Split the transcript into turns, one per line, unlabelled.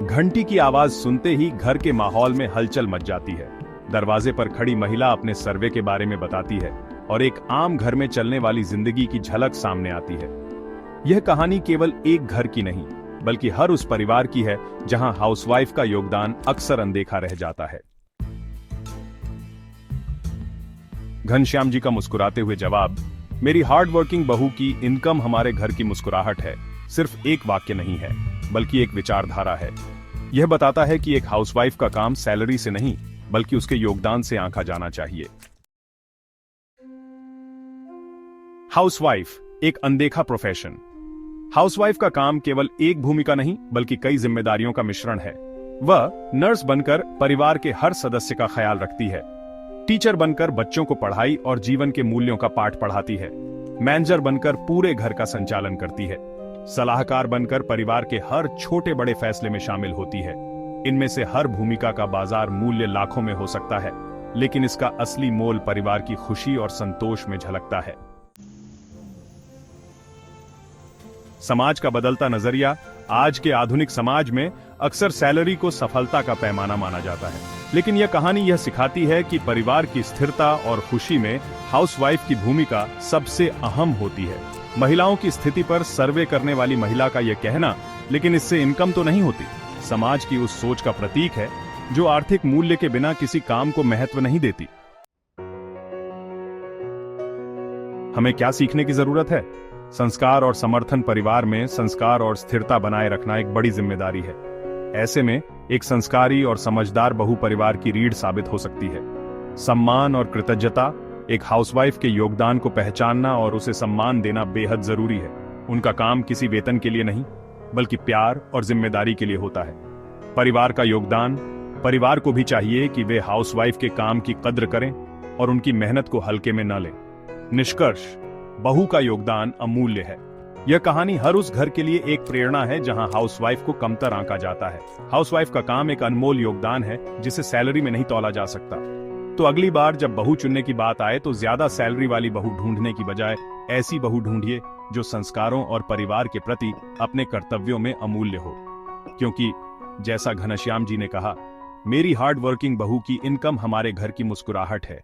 घंटी की आवाज सुनते ही घर के माहौल में हलचल मच जाती है। दरवाजे पर खड़ी महिला अपने सर्वे के बारे में बताती है और एक आम घर में चलने वाली जिंदगी की झलक सामने आती है। यह कहानी केवल एक घर की नहीं, बल्कि हर उस परिवार की है जहां हाउसवाइफ का योगदान अक्सर अनदेखा रह जाता है। घनश्याम जी का मुस्कुराते हुए जवाब, मेरी हार्ड वर्किंग बहू की इनकम हमारे घर की मुस्कुराहट है, सिर्फ एक वाक्य नहीं है, बल्कि एक विचारधारा है। यह बताता है कि एक हाउसवाइफ का काम सैलरी से नहीं, बल्कि उसके योगदान से आंका जाना चाहिए। हाउसवाइफ एक अनदेखा प्रोफेशन। हाउसवाइफ का काम केवल एक भूमिका नहीं, बल्कि कई जिम्मेदारियों का मिश्रण है। वह नर्स बनकर परिवार के हर सदस्य का ख्याल रखती है, टीचर बनकर बच्चों को पढ़ाई और जीवन के मूल्यों का पाठ पढ़ाती है, मैनेजर बनकर पूरे घर का संचालन करती है, सलाहकार बनकर परिवार के हर छोटे बड़े फैसले में शामिल होती है। इनमें से हर भूमिका का बाजार मूल्य लाखों में हो सकता है, लेकिन इसका असली मोल परिवार की खुशी और संतोष में झलकता है। समाज का बदलता नजरिया। आज के आधुनिक समाज में अक्सर सैलरी को सफलता का पैमाना माना जाता है, लेकिन यह कहानी यह सिखाती है कि परिवार की स्थिरता और खुशी में हाउसवाइफ की भूमिका सबसे अहम होती है। महिलाओं की स्थिति पर सर्वे करने वाली महिला का यह कहना, लेकिन इससे इनकम तो नहीं होती, समाज की उस सोच का प्रतीक है जो आर्थिक मूल्य के बिना किसी काम को महत्व नहीं देती। हमें क्या सीखने की जरूरत है? संस्कार और समर्थन। परिवार में संस्कार और स्थिरता बनाए रखना एक बड़ी जिम्मेदारी है। ऐसे में एक संस्कारी और समझदार बहू परिवार की रीढ़ साबित हो सकती है। सम्मान और कृतज्ञता। एक हाउसवाइफ के योगदान को पहचानना और उसे सम्मान देना बेहद जरूरी है। उनका काम किसी वेतन के लिए नहीं, बल्कि प्यार और जिम्मेदारी के लिए होता है। परिवार का योगदान। परिवार को भी चाहिए कि वे हाउसवाइफ के काम की कद्र करें और उनकी मेहनत को हल्के में न लें। निष्कर्ष, बहू का योगदान अमूल्य है। यह कहानी हर उस घर के लिए एक प्रेरणा है जहां हाउसवाइफ को कमतर आंका जाता है। हाउसवाइफ का काम एक अनमोल योगदान है जिसे सैलरी में नहीं तौला जा सकता। तो अगली बार जब बहू चुनने की बात आए तो ज्यादा सैलरी वाली बहू ढूंढने की बजाय ऐसी बहू ढूंढिए जो संस्कारों और परिवार के प्रति अपने कर्तव्यों में अमूल्य हो। क्योंकि जैसा घनश्याम जी ने कहा, मेरी हार्ड वर्किंग बहू की इनकम हमारे घर की मुस्कुराहट है।